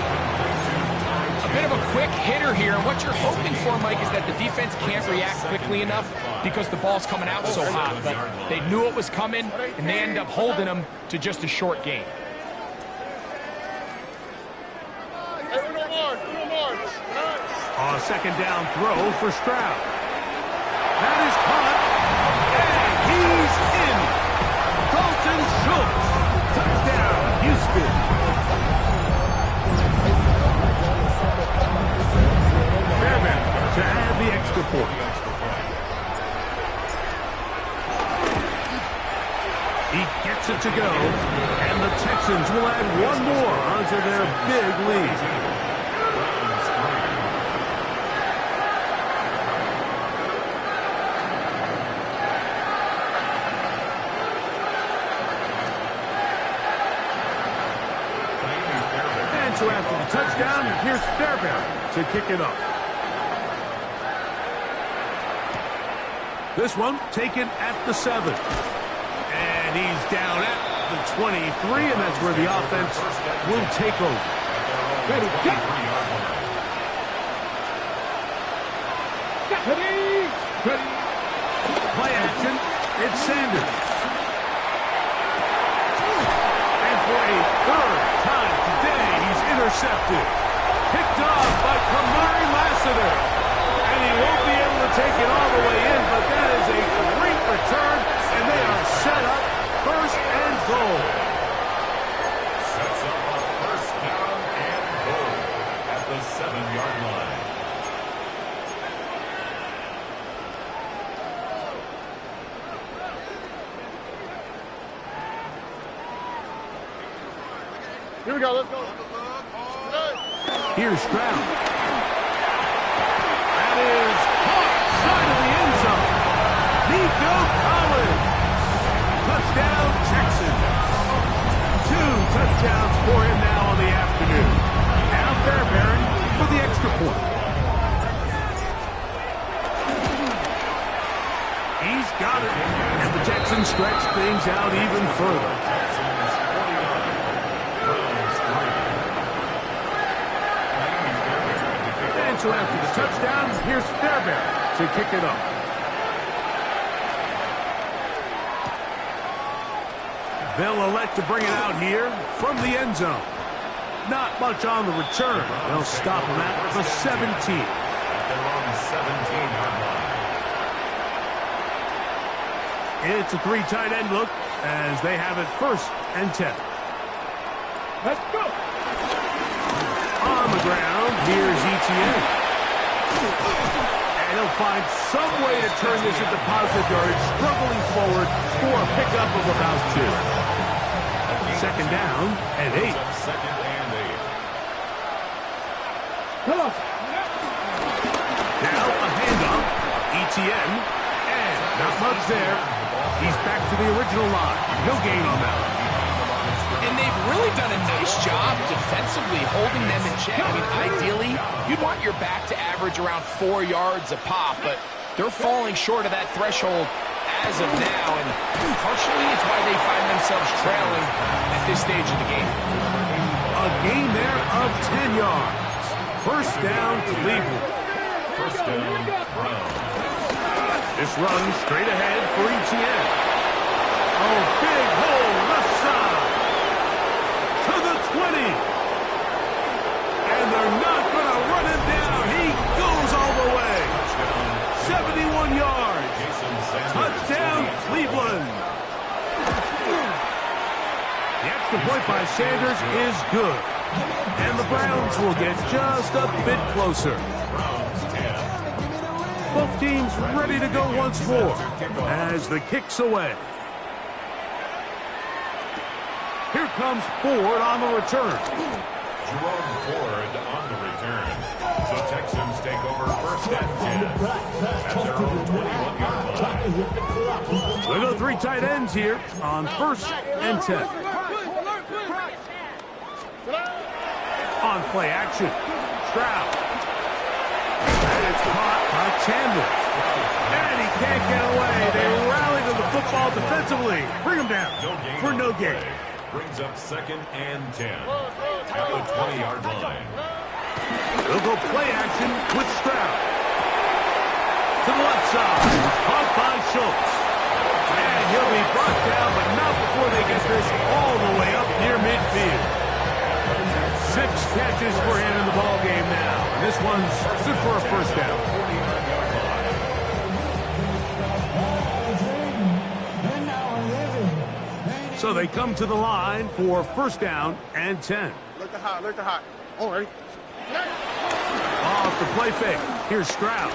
A bit of a quick hitter here. What you're hoping for, Mike, is that the defense can't react quickly enough because the ball's coming out so hot. But they knew it was coming, and they end up holding him to just a short gain. On a second down throw for Stroud. That is caught, and he's in. Dalton Schultz. Touchdown, Houston. Fairbairn to add the extra point. He gets it to go, and the Texans will add one more onto their big lead. So after the touchdown, here's Fairbairn to kick it up. This one taken at the 7. And he's down at the 23, and that's where the offense will take over. Ready, go! Ready. Play action, it's Sanders. And for a third time today, he's intercepted. Picked off by Kamari Lassiter. And he won't be able to take it all the way in, but that is a great return, and they are set up first and goal. Sets up a first down and goal at the 7-yard line. Here we go, let's go. Here's Stroud. That is caught side of the end zone. Nico Collins. Touchdown, Texans. 2 touchdowns for him now on the afternoon. Now Fairbairn for the extra point. He's got it. And the Texans stretch things out even further. So after the touchdown, here's Fairbairn to kick it up. They'll elect to bring it out here from the end zone. Not much on the return. They'll stop him at the 17. They're on the 17-yard line. It's a 3 tight end look as they have it first and 10. Let's go! On the ground, here's Etienne. And he'll find some way to turn this into positive yardage, struggling forward for a pickup of about 2. Second down and 8. Second and 8. Come on! Now a handoff. Etienne. And not much there. He's back to the original line. No gain on that. And they've really done a nice job defensively holding them in check. I mean, ideally, you'd want your back to average around 4 yards a pop, but they're falling short of that threshold as of now, and partially it's why they find themselves trailing at this stage of the game. A gain there of 10 yards. First down, Cleveland. First down, Browns. This run straight ahead for ETN. Oh, big hole left side. To the 20. And they're not going to run him down. He goes all the way. 71 yards. Touchdown, Cleveland. The extra point by Sanders is good. And the Browns will get just a bit closer. Both teams ready to go once more as the kick's away. Here comes Ford on the return. Jerome Ford on the return. The Texans take over first and 10 at their own 21-yard line. We go 3 tight ends here on first and 10. On play action, Stroud. And it's caught by Chandler. And he can't get away. They rally to the football defensively. Bring him down for no gain. Brings up second and 10 at the 20-yard line. They'll go play action with Stroud. To the left side, caught by Schultz. And he'll be brought down, but not before they get this all the way up near midfield. 6 catches for him in the ball game now. And this one's good for a first down. So they come to the line for first down and 10. Look the hot. All right. Off the play fake. Here's Stroud.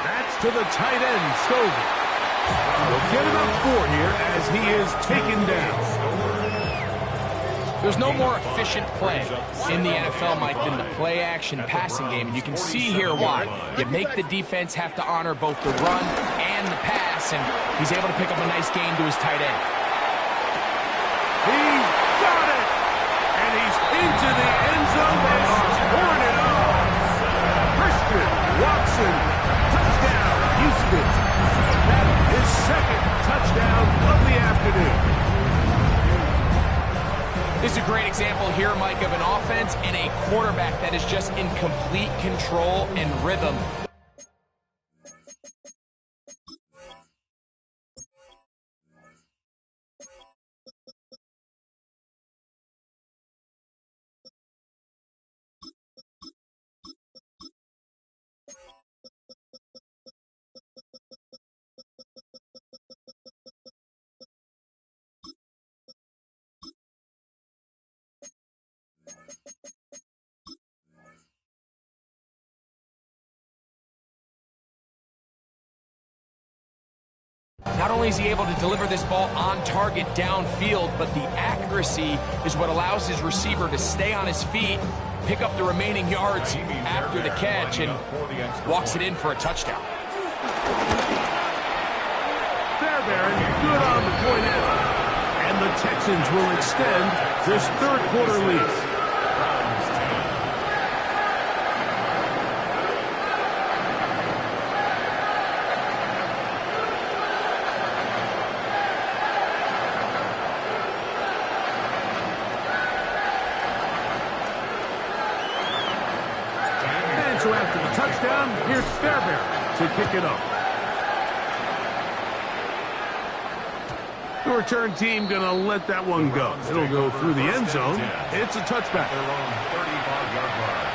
That's to the tight end, Stover. We'll get about 4 here as he is taken down. There's no more efficient play in the NFL, Mike, than the play-action passing game, and you can see here why. You make the defense have to honor both the run and the pass, and he's able to pick up a nice gain to his tight end. He's got it! And he's into the end zone. They are pouring it on. Christian Watson, touchdown, Houston. That is his second touchdown of the afternoon. This is a great example here, Mike, of an offense and a quarterback that is just in complete control and rhythm. Not only is he able to deliver this ball on target downfield, but the accuracy is what allows his receiver to stay on his feet, pick up the remaining yards after the catch, and walks it in for a touchdown. Fairbairn, good on the point out. And the Texans will extend this third quarter lead. So after the touchdown, here's Fairbairn to kick it up. The return team going to let that one go. It'll go through the end zone. It's a touchback. They're on 35-yard line.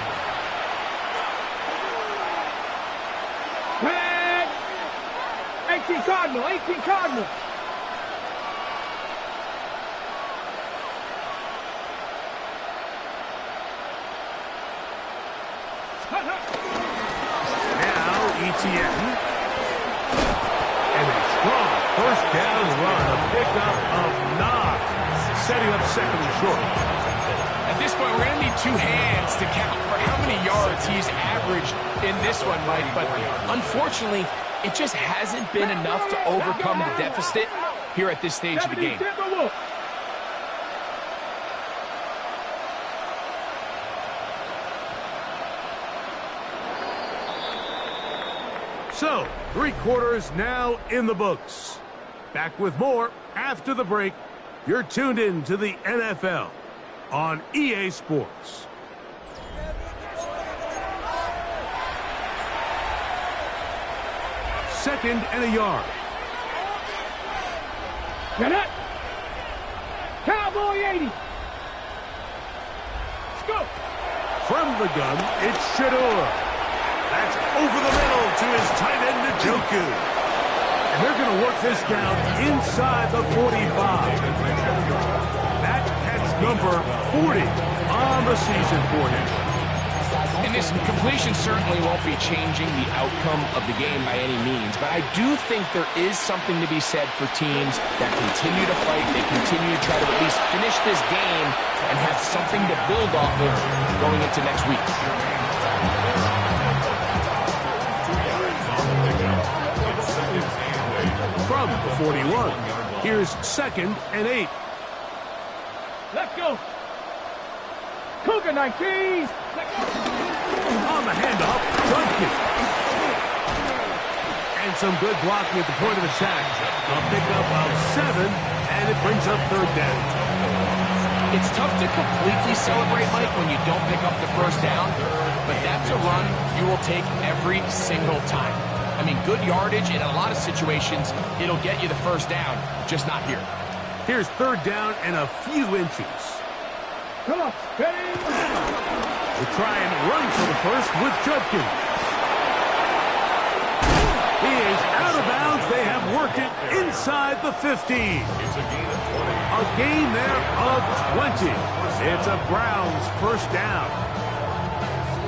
18 Cardinal. Now ETN. And a strong first down run. A pickup of 9. Setting up second and short. At this point, we're going to need 2 hands to count for how many yards he's averaged in this one, Mike. But unfortunately, it just hasn't been enough to overcome the deficit here at this stage of the game. So, 3 quarters now in the books. Back with more after the break. You're tuned in to the NFL on EA Sports. Second and a yard. Get it. Cowboy 80. Let's go. From the gun, it's Shador. That's over the middle to his tight end, Njoku. And they're going to work this down inside the 45. That catch number 40 on the season for him. And this completion certainly won't be changing the outcome of the game by any means, but I do think there is something to be said for teams that continue to fight, they continue to try to at least finish this game and have something to build off of going into next week. From the 41, here's second and 8. Let's go. Cougar 19. On the handoff, Duncan. And some good blocking at the point of attack. A pickup of 7, and it brings up third down. It's tough to completely celebrate, Mike, when you don't pick up the first down, but that's a run you will take every single time. I mean, good yardage in a lot of situations, it'll get you the first down, just not here. Here's third down and a few inches. Come on, ready? We'll try and run for the first with Judkins. He is out of bounds. They have worked it inside the 15. A gain there of 20. It's a Browns first down.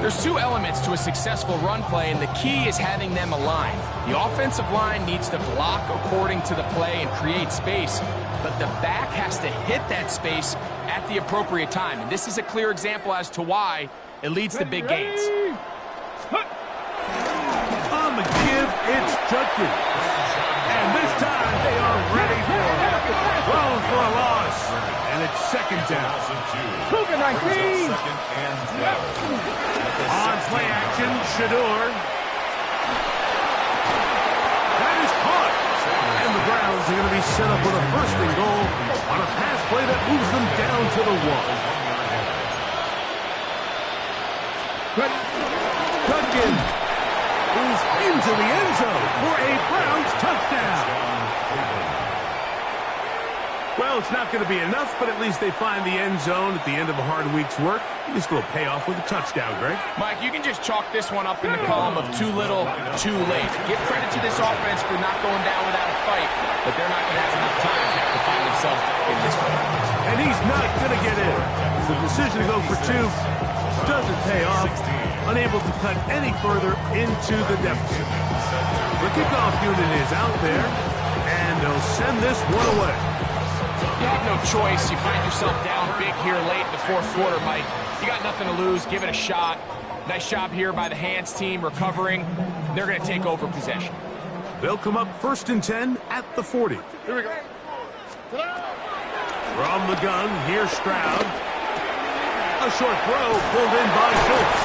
There's 2 elements to a successful run play, and the key is having them aligned. The offensive line needs to block according to the play and create space, but the back has to hit that space at the appropriate time. And this is a clear example as to why it leads to big gains. On the give, it's Judkins. And this time they are ready for it. Thrown for a loss. And it's second down. Cougar 19. On play action, Shador. That is caught. And the Browns are going to be set up with a first and goal on a pass play that moves them down to the 1. Judkins is into the end zone for a Browns touchdown. Well, it's not going to be enough, but at least they find the end zone at the end of a hard week's work. This will pay off with a touchdown, Greg. Mike, you can just chalk this one up in the column of too little, too late. Give credit to this offense for not going down without a fight, but they're not going to have enough time to find themselves in this one. And he's not going to get in. The decision to go for 2 doesn't pay off. Unable to cut any further into the deficit. The kickoff unit is out there, and they'll send this one away. You have no choice. You find yourself down big here late in the 4th quarter, Mike. You got nothing to lose. Give it a shot. Nice job here by the Hands team recovering. They're going to take over possession. They'll come up first and 10 at the 40. Here we go. From the gun, here's Stroud. A short throw pulled in by Schultz.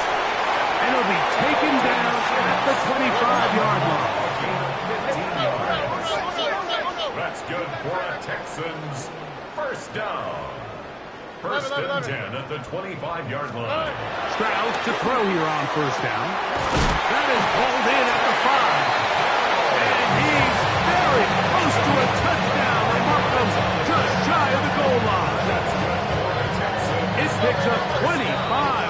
And he'll be taken down at the 25-yard line. That's good for a Texans first down. First and 10 at the 25-yard line. Stroud to throw here on first down. That is pulled in at the 5. And he's very close to a touchdown. They mark them just shy of the goal line. It picks up 25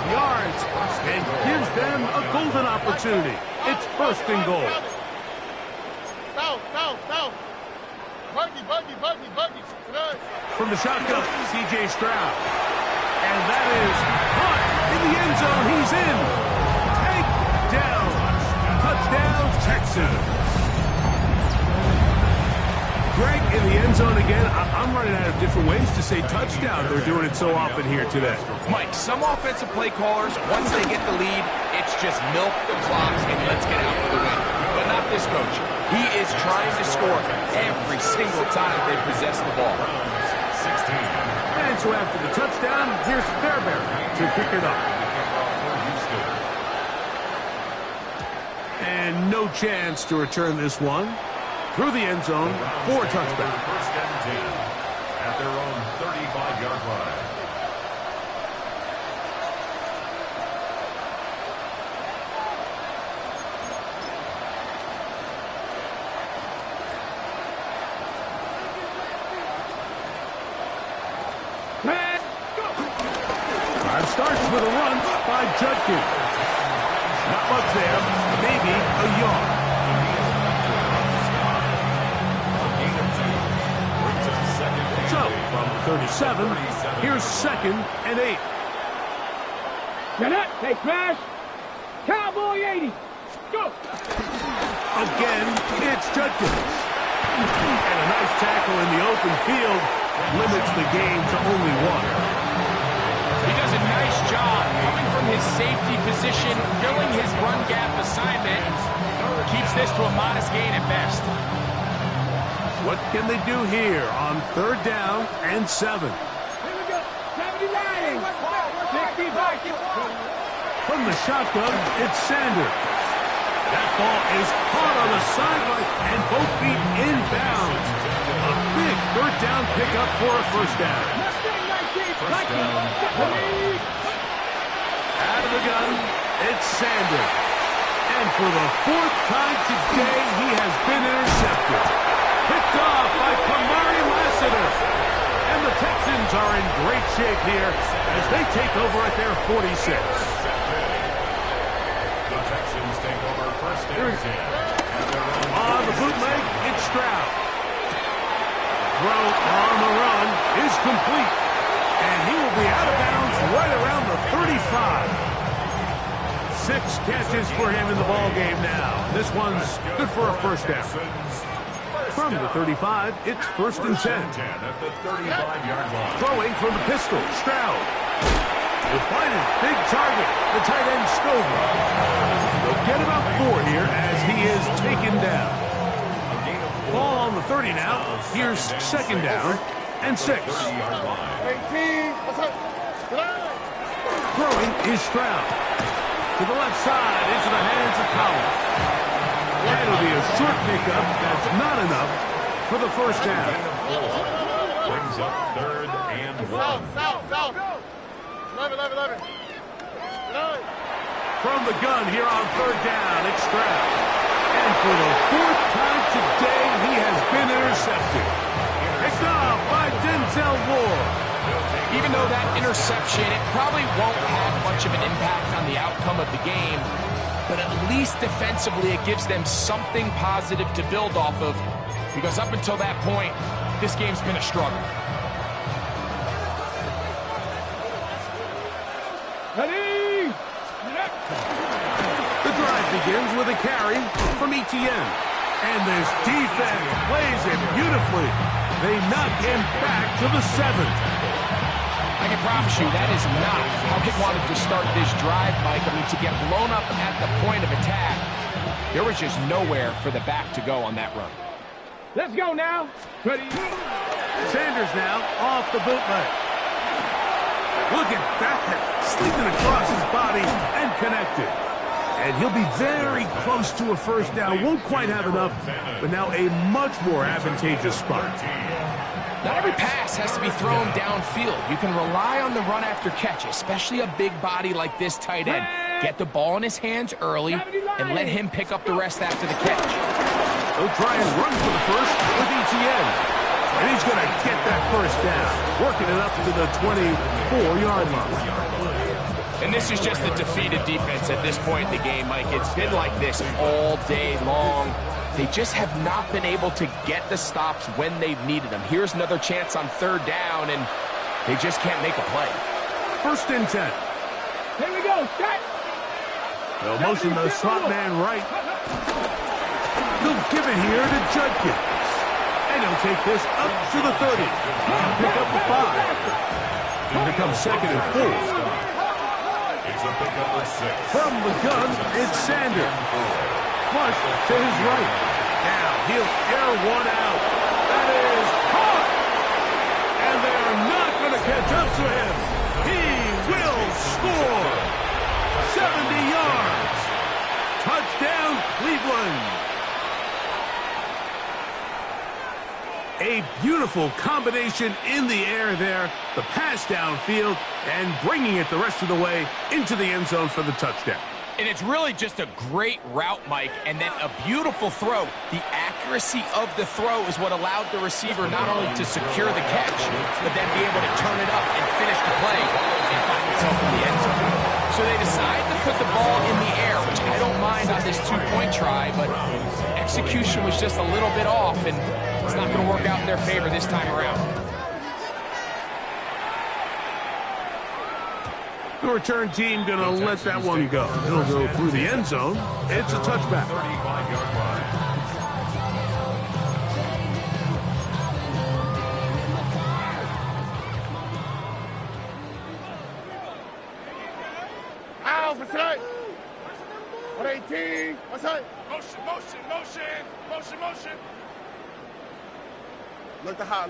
yards and gives them a golden opportunity. It's first and goal. Foul. Buggy. From the shotgun, C.J. Stroud. And that is caught in the end zone. He's in. Take down. Touchdown, Texans. Greg in the end zone again. I'm running out of different ways to say touchdown. They're doing it so often here today. Mike, some offensive play callers, once they get the lead, it's just milk the clock and let's get out for the win. But not this coach. He is trying to score every single time they possess the ball. 16. And so after the touchdown, here's Fairbairn to kick it up. And no chance to return this one. Through the end zone for a touchback. First and 10 at their own 35-yard line. Drive starts with a run by Judkins. Not much there, maybe a yard. So, from 37, here's 2nd and 8. Get up, they smash. Cowboy 80. Go. Again, it's Judkins. And a nice tackle in the open field limits the game to only 1. He does a nice job coming from his safety position, filling his run gap assignment. Keeps this to a modest gain at best. What can they do here on 3rd down and 7? Here we go. 79. 65. From the shotgun, it's Sanders. That ball is caught on the sideline and both feet inbounds. A big 3rd down pickup for a 1st down. Out of the gun, it's Sanders. And for the 4th time today, he has been intercepted. Picked off by Kamari Lassiter. And the Texans are in great shape here as they take over at their 46. The Texans take over first and 10. On the bootleg, it's Stroud. Throw on the run is complete. And he will be out of bounds right around the 35. 6 catches for him in the ballgame now. This one's good for a 1st down. From the 35, it's 1st and 10. At the 35-yard line. Throwing from the pistol, Stroud. He'll find his big target, the tight end Stover. They'll get about 4 here as he is taken down. Ball on the 30 now. Here's 2nd down and 6. 30-yard line. 18. Throwing is Stroud. To the left side, into the hands of Collins. That'll be a short pickup. That's not enough for the 1st down. Brings up 3rd and 1. South. 11. From the gun here on 3rd down, it's Stroud. And for the 4th time today, he has been intercepted. Picked off by Denzel Ward. Even though that interception, it probably won't have much of an impact on the outcome of the game, but at least defensively it gives them something positive to build off of, because up until that point, this game's been a struggle. Ready. The drive begins with a carry from Etienne. And this defense plays it beautifully. They knock him back to the 7th. I can promise you that is not how he wanted to start this drive, Mike. I mean, to get blown up at the point of attack, there was just nowhere for the back to go on that run. Let's go now. Ready. Sanders now off the bootleg. Look at that. Sleeping across his body and connected. And he'll be very close to a 1st down. Won't quite have enough, but now a much more advantageous spot. Not every pass has to be thrown downfield. You can rely on the run after catch, especially a big body like this tight end. Get the ball in his hands early and let him pick up the rest after the catch. They'll try and run for the 1st with Etienne. And he's going to get that 1st down, working it up to the 24-yard line. And this is just a defeated defense at this point in the game, Mike. It's been like this all day long. They just have not been able to get the stops when they've needed them. Here's another chance on 3rd down, and they just can't make a play. 1st and 10. Here we go. Shot. They'll motion the slot man right. They'll give it here to Judkins. And he'll take this up to the 30. Pick up the 5. Here comes 2nd and 4. It's a pickup of 6. From the gun, it's Sanders. flush to his right. Now he'll air one out. That is caught. And they are not going to catch up to him. He will score. 70 yards. Touchdown, Cleveland. A beautiful combination in the air there. The pass downfield and bringing it the rest of the way into the end zone for the touchdown. And it's really just a great route, Mike, and then a beautiful throw. The accuracy of the throw is what allowed the receiver not only to secure the catch, but then be able to turn it up and finish the play and find himself in the end zone. So they decide to put the ball in the air, which I don't mind on this two-point try, but execution was just a little bit off, and it's not going to work out in their favor this time around. The return team going to let that one go. It'll go through the end zone. It's a touchback. 35-yard line. Out for tonight. 118. What's that? Motion. Look the hot.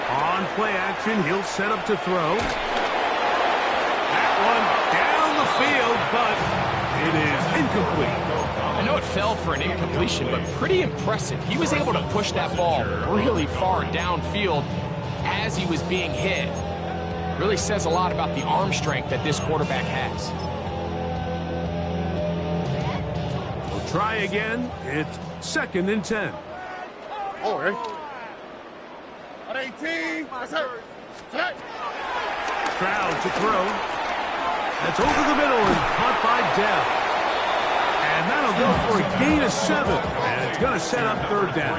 On play action, he'll set up to throw. That one down the field, but it is incomplete. I know it fell for an incompletion, but pretty impressive. He was able to push that ball really far downfield as he was being hit. Really says a lot about the arm strength that this quarterback has. We'll try again. It's 2nd and 10. Oh, right. 118. What's that? Stroud to throw. That's over the middle and caught by Dell. And that'll go for a gain of 7. And it's going to set up 3rd down.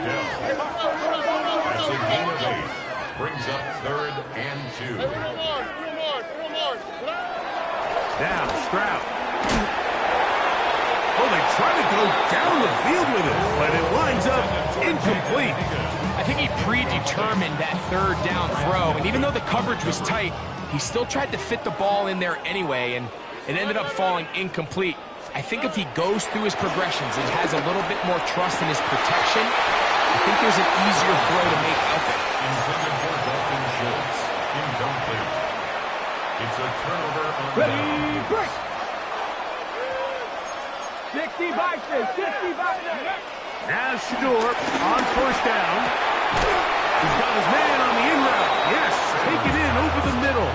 That's a gain of 8. Brings up 3rd and 2. Now Stroud. Oh, they try to go down the field with it, but it winds up incomplete. I think he predetermined that 3rd down throw, and even though the coverage was tight, he still tried to fit the ball in there anyway, and it ended up falling incomplete. I think if he goes through his progressions and has a little bit more trust in his protection, I think there's an easier throw to make out there. Intended for Dalton Schultz. Incomplete. It's a turnover on Ready, down. break. 60 boxes. Now Shador on 1st down. He's got his man on the in route. Yes, take it in over the middle.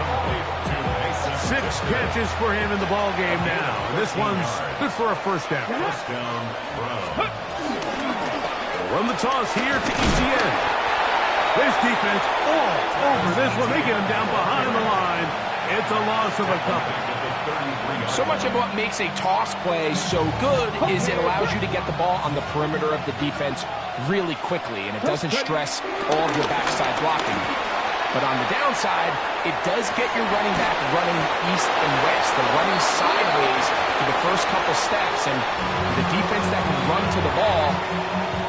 6 catches for him in the ball game now. This one's good for a 1st down. First down, Brown. Run the toss here to Etienne. This defense all over this one. They get him down behind the line. It's a loss of a couple. So much of what makes a toss play so good is it allows you to get the ball on the perimeter of the defense really quickly, and it doesn't stress all of your backside blocking. But on the downside, it does get your running back running east and west. They're running sideways for the first couple steps, and the defense that can run to the ball,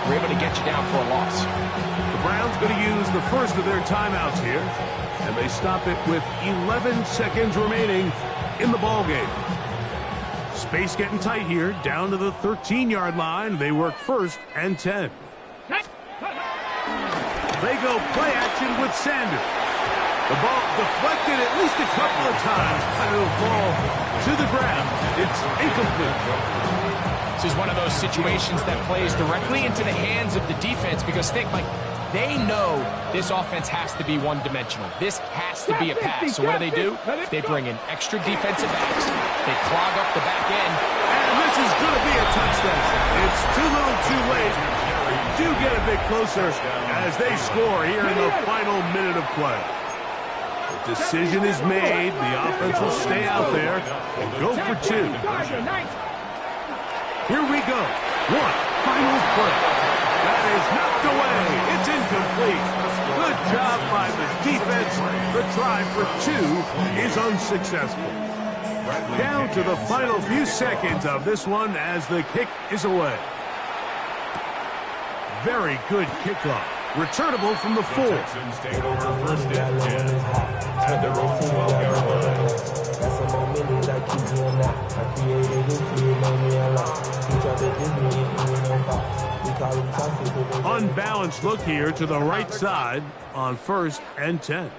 we're able to get you down for a loss. The Browns going to use the first of their timeouts here, and they stop it with 11 seconds remaining in the ball game. Space getting tight here, down to the 13-yard line. They work 1st and 10. They go play action with Sanders. The ball deflected at least a couple of times, but it'll fall to the ground. It's incomplete. This is one of those situations that plays directly into the hands of the defense because think, Mike, they know this offense has to be one-dimensional. This has to be a pass. So what do? They bring in extra defensive backs. They clog up the back end. And this is going to be a touchdown. It's too little too late. Do get a bit closer as they score here in the final minute of play. The decision is made. The offense will stay out there and go for 2. Here we go. One final play. That is knocked away. It's incomplete. Good job by the defense. The try for 2 is unsuccessful. Down to the final few seconds of this one as the kick is away. Very good kickoff. Returnable from the 4. Texans take over 1st and 10 at their own 12-yard line. unbalanced look here to the right side on 1st and 10.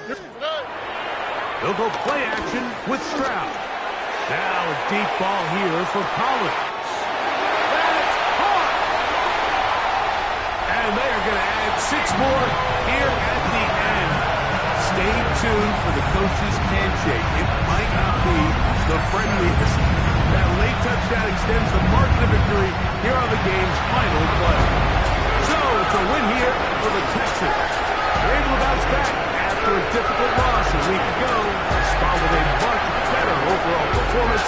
They'll go play action with Stroud. Now a deep ball here for Collins. That's caught! And they are going to add 6 more here at the end. Stay tuned for the coach's handshake. It might not be the friendliest. That late touchdown extends the margin of victory here on the game's final play. So it's a win here for the Texans. They're able to bounce back after a difficult loss a week ago, respond with a much better overall performance